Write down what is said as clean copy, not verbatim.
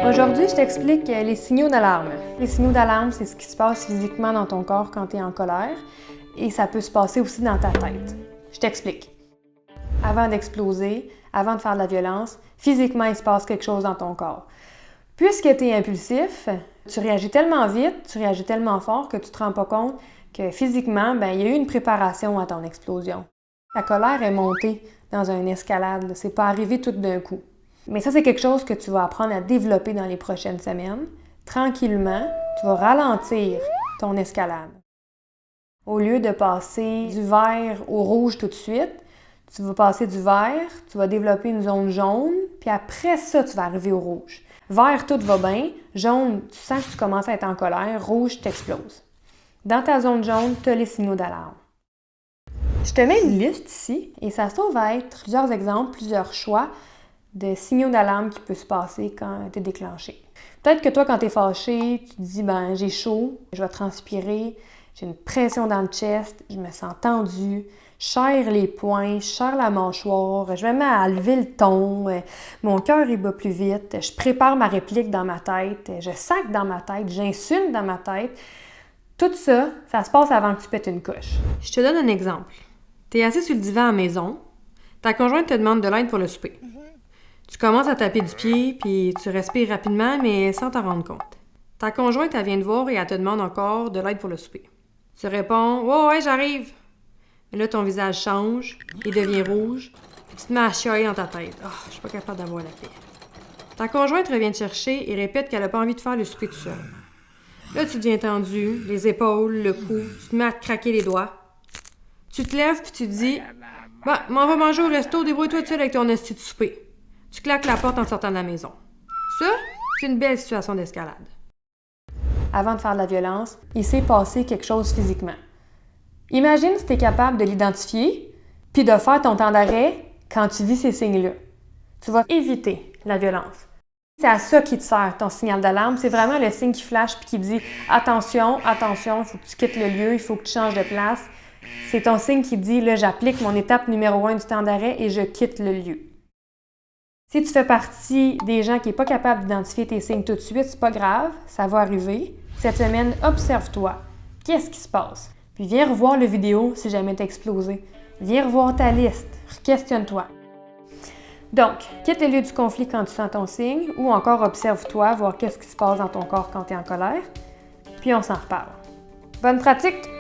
Aujourd'hui, je t'explique les signaux d'alarme. Les signaux d'alarme, c'est ce qui se passe physiquement dans ton corps quand tu es en colère et ça peut se passer aussi dans ta tête. Je t'explique. Avant d'exploser, avant de faire de la violence, physiquement, il se passe quelque chose dans ton corps. Puisque tu es impulsif, tu réagis tellement vite, tu réagis tellement fort que tu ne te rends pas compte que physiquement, il y a eu une préparation à ton explosion. Ta colère est montée dans une escalade, c'est pas arrivé tout d'un coup. Mais ça, c'est quelque chose que tu vas apprendre à développer dans les prochaines semaines. Tranquillement, tu vas ralentir ton escalade. Au lieu de passer du vert au rouge tout de suite, tu vas passer du vert, tu vas développer une zone jaune, puis après ça, tu vas arriver au rouge. Vert, tout va bien. Jaune, tu sens que tu commences à être en colère. Rouge, t'exploses. Dans ta zone jaune, tu as les signaux d'alarme. Je te mets une liste ici, et ça se trouve à être plusieurs exemples, plusieurs choix de signaux d'alarme qui peuvent se passer quand tu es déclenché. Peut-être que toi, quand tu es fâché, tu te dis « j'ai chaud, je vais transpirer, j'ai une pression dans le chest, je me sens tendue, je serre les poings, je serre la mâchoire, je me mets à lever le ton, mon cœur il bat plus vite, je prépare ma réplique dans ma tête, je sac dans ma tête, j'insulte dans ma tête. » Tout ça, ça se passe avant que tu pètes une coche. Je te donne un exemple. Tu es assis sur le divan à la maison, ta conjointe te demande de l'aide pour le souper. Tu commences à taper du pied, puis tu respires rapidement, mais sans t'en rendre compte. Ta conjointe, elle vient te voir et elle te demande encore de l'aide pour le souper. Tu réponds « Ouais, j'arrive ». Mais là, ton visage change, il devient rouge, puis tu te mets à chialer dans ta tête. « Je suis pas capable d'avoir la paix ». Ta conjointe revient te chercher et répète qu'elle n'a pas envie de faire le souper tout seul. Là, tu deviens tendu, les épaules, le cou, tu te mets à te craquer les doigts. Tu te lèves puis tu te dis « m'en va manger au resto, débrouille-toi tout seul avec ton esti de souper ». Tu claques la porte en sortant de la maison. Ça, c'est une belle situation d'escalade. Avant de faire de la violence, il s'est passé quelque chose physiquement. Imagine si tu es capable de l'identifier puis de faire ton temps d'arrêt quand tu vis ces signes-là. Tu vas éviter la violence. C'est à ça qui te sert ton signal d'alarme. C'est vraiment le signe qui flash puis qui dit « Attention, attention, il faut que tu quittes le lieu, il faut que tu changes de place. » C'est ton signe qui dit « Là, j'applique mon étape numéro 1 du temps d'arrêt et je quitte le lieu. » Si tu fais partie des gens qui n'est pas capable d'identifier tes signes tout de suite, c'est pas grave, ça va arriver. Cette semaine, observe-toi. Qu'est-ce qui se passe? Puis viens revoir la vidéo si jamais t'as explosé. Viens revoir ta liste. Questionne-toi. Donc, quitte le lieu du conflit quand tu sens ton signe ou encore observe-toi, voir qu'est-ce qui se passe dans ton corps quand tu es en colère. Puis on s'en reparle. Bonne pratique!